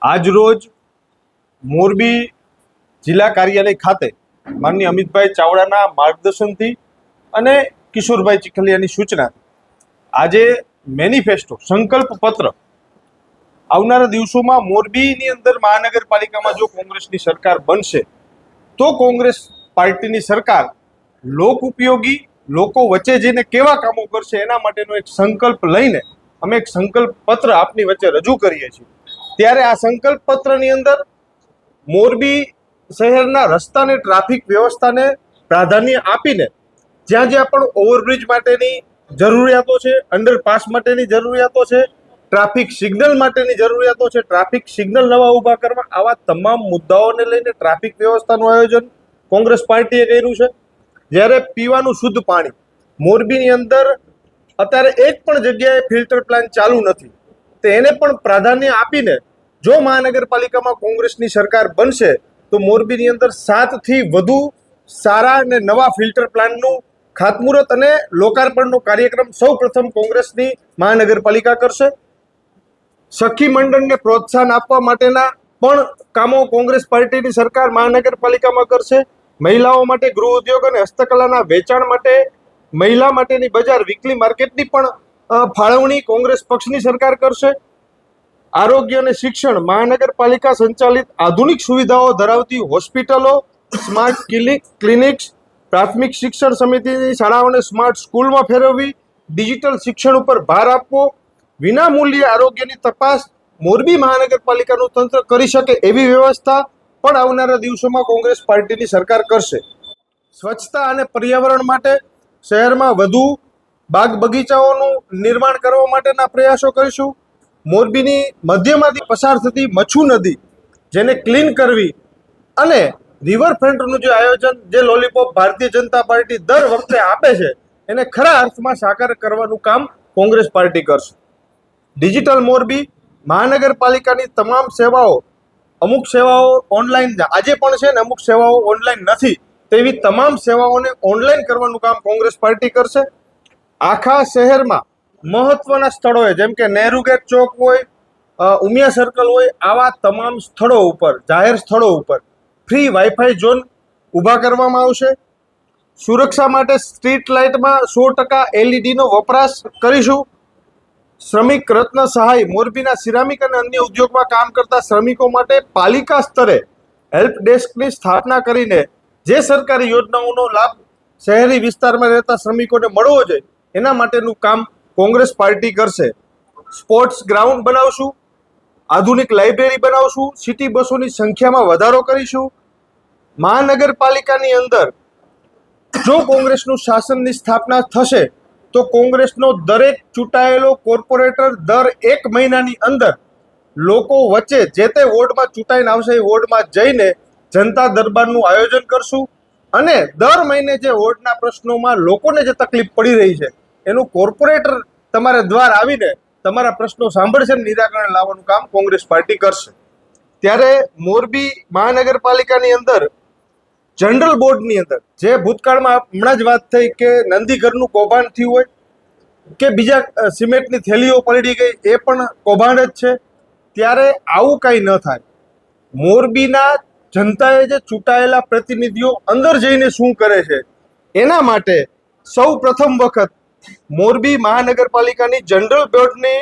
આજ રોજ મોરબી જિલ્લા કાર્યાલય ખાતે માનનીય અમિતભાઈ ચાવડાના માર્ગદર્શનથી અને કિશોરભાઈ ચીખલિયાની સૂચના આજે મેનિફેસ્ટો સંકલ્પ પત્ર આવનારા દિવસોમાં મોરબીની અંદર મહાનગરપાલિકામાં જો કોંગ્રેસની સરકાર બનશે તો કોંગ્રેસ પાર્ટીની સરકાર લોક ઉપયોગી લોકો વચ્ચે જઈને કેવા કામો કરશે એના માટેનો એક સંકલ્પ લઈને અમે એક સંકલ્પ પત્ર આપની વચ્ચે રજૂ કરીએ છીએ। ત્યારે આ સંકલ્પ પત્રની અંદર મોરબી શહેરના રસ્તાને ટ્રાફિક વ્યવસ્થાને પ્રાધાન્ય આપીને જ્યાં જ્યાં પણ ઓવરબ્રિજ માટેની જરૂરિયાતો છે, અંડરપાસ માટેની જરૂરિયાતો છે, ટ્રાફિક સિગ્નલ માટેની જરૂરિયાતો છે, ટ્રાફિક સિગ્નલ નવા ઊભા કરવા, આવા તમામ મુદ્દાઓને લઈને ટ્રાફિક વ્યવસ્થાનું આયોજન કોંગ્રેસ પાર્ટીએ કર્યું છે। જ્યારે પીવાનું શુદ્ધ પાણી મોરબીની અંદર અત્યારે એક પણ જગ્યાએ ફિલ્ટર પ્લાન્ટ ચાલુ નથી, તો એને પણ પ્રાધાન્ય આપીને જો મહાનગરપાલિકામાં કોંગ્રેસની સરકાર બનશે તો મોરબીની અંદર 7 થી વધુ સારા અને નવા ફિલ્ટર પ્લાન્ટનું ખાતમુહૂર્ત અને લોકાર્પણનો કાર્યક્રમ સૌ પ્રથમ કોંગ્રેસની મહાનગરપાલિકા કરશે। સખી મંડળને પ્રોત્સાહન આપવા માટેના પણ કામો કોંગ્રેસ પાર્ટીની સરકાર મહાનગરપાલિકામાં કરશે। મહિલાઓ માટે ગૃહ ઉદ્યોગ અને હસ્તકલાના વેચાણ માટે મહિલા માટેની બજાર વીકલી માર્કેટની પણ ફાળવણી કોંગ્રેસ પક્ષની સરકાર કરશે। આરોગ્ય અને શિક્ષણ મહાનગરપાલિકા સંચાલિત આધુનિક સુવિધાઓ ધરાવતી હોસ્પિટલો, સ્માર્ટ ક્લિનિક્સ, પ્રાથમિક શિક્ષણ સમિતિની શાળાઓને સ્માર્ટ સ્કૂલમાં ફેરવવી, ડિજિટલ શિક્ષણ ઉપર ભાર આપવો, વિના મૂલ્યે આરોગ્યની તપાસ મોરબી મહાનગરપાલિકાનું તંત્ર કરી શકે એવી વ્યવસ્થા પણ આવનારા દિવસોમાં કોંગ્રેસ પાર્ટીની સરકાર કરશે। સ્વચ્છતા અને પર્યાવરણ માટે શહેરમાં વધુ બાગ બગીચાઓનું નિર્માણ કરવા માટેના પ્રયાસો કરીશું। મોરબીની મધ્યમાંથી પસાર થતી મચ્છુ નદી જેને ક્લીન કરવી અને રિવરફ્રન્ટનું જે આયોજન જે લોલીપોપ ભારતીય જનતા પાર્ટી દર વખતે આપે છે એને ખરા અર્થમાં સાકાર કરવાનું કામ કોંગ્રેસ પાર્ટી કરશે। ડિજિટલ મોરબી મહાનગરપાલિકાની તમામ સેવાઓ, અમુક સેવાઓ ઓનલાઈન આજે પણ છે ને અમુક સેવાઓ ઓનલાઈન નથી, તેવી તમામ સેવાઓને ઓનલાઈન કરવાનું કામ કોંગ્રેસ પાર્ટી કરશે। આખા શહેરમાં મહત્વના સ્થળોએ જેમ કે નહેરુ ગેટ ચોક હોય, ઉમિયા સર્કલ હોય, આવા તમામ સ્થળો ઉપર જાહેર સ્થળો ઉપર ફ્રી વાઈફાઈ ઝોન ઊભા કરવામાં આવશે। સુરક્ષા માટે સ્ટ્રીટ લાઇટમાં 100% એલઈડીનો વપરાશ કરીશું। શ્રમિક રત્ન સહાય મોરબીના સિરામિક અને અન્ય ઉદ્યોગમાં કામ કરતા શ્રમિકો માટે પાલિકા સ્તરે હેલ્પ ડેસ્કની સ્થાપના કરીને જે સરકારી યોજનાઓનો લાભ શહેરી વિસ્તારમાં રહેતા શ્રમિકોને મળવો જોઈએ એના માટેનું કામ કોંગ્રેસ પાર્ટી કરશે। સ્પોર્ટ્સ ગ્રાઉન્ડ બનાવશું, આધુનિક લાઇબ્રેરી બનાવશું, સિટી બસોની સંખ્યામાં વધારો કરીશું। મહાનગરપાલિકાની અંદર જો કોંગ્રેસનું શાસનની સ્થાપના થશે તો કોંગ્રેસનો દરેક ચૂંટાયેલો કોર્પોરેટર દર 1 મહિનાની અંદર લોકો વચ્ચે જે તે વોર્ડમાં ચૂંટાઈને આવશે એ વોર્ડમાં જઈને જનતા દરબારનું આયોજન કરશું અને દર મહિને જે વોર્ડના પ્રશ્નોમાં લોકોને જે તકલીફ પડી રહી છે એનું કોર્પોરેટર તમારા દ્વાર આવીને તમારા પ્રશ્નો સાંભળશે અને નિરાકરણ લાવવાનું કામ કોંગ્રેસ પાર્ટી કરશે। ત્યારે મોરબી મહાનગરપાલિકાની અંદર જનરલ બોર્ડની અંદર જે ભૂતકાળમાં હમણાં જ વાત થઈ કે નંદીઘરનું કૌભાંડ થયું હોય કે બીજા સિમેન્ટની થેલીઓ પલળી ગઈ એ પણ કૌભાંડ જ છે, ત્યારે આવું કાંઈ ન થાય। મોરબીના જનતાએ જે ચૂંટાયેલા પ્રતિનિધિઓ અંદર જઈને શું કરે છે એના માટે સૌ પ્રથમ વખત મોરબી મહાનગરપાલિકાની જનરલ બોર્ડની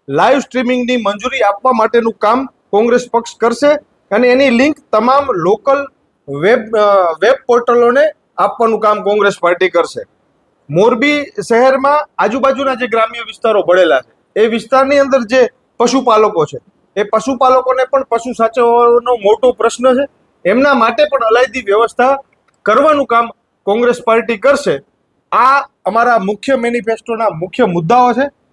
લાઈવ સ્ટ્રીમિંગની મંજૂરી આપવા માટેનું કામ કોંગ્રેસ પક્ષ કરશે અને એની લિંક તમામ લોકલ વેબ પોર્ટલોને આપવાનું કામ કોંગ્રેસ પાર્ટી કરશે। મોરબી શહેરમાં આજુબાજુના જે ગ્રામ્ય વિસ્તારો ભળેલા છે એ વિસ્તારની અંદર જે પશુપાલકો છે એ પશુપાલકોને પણ પશુ સાચવવાનો મોટો પ્રશ્ન છે, એમના માટે પણ અલાયદી વ્યવસ્થા કરવાનું કામ કોંગ્રેસ પાર્ટી કરશે। આ અમારા મુખ્ય મેનિફેસ્ટોના મુખ્ય મુદ્દાઓ છે।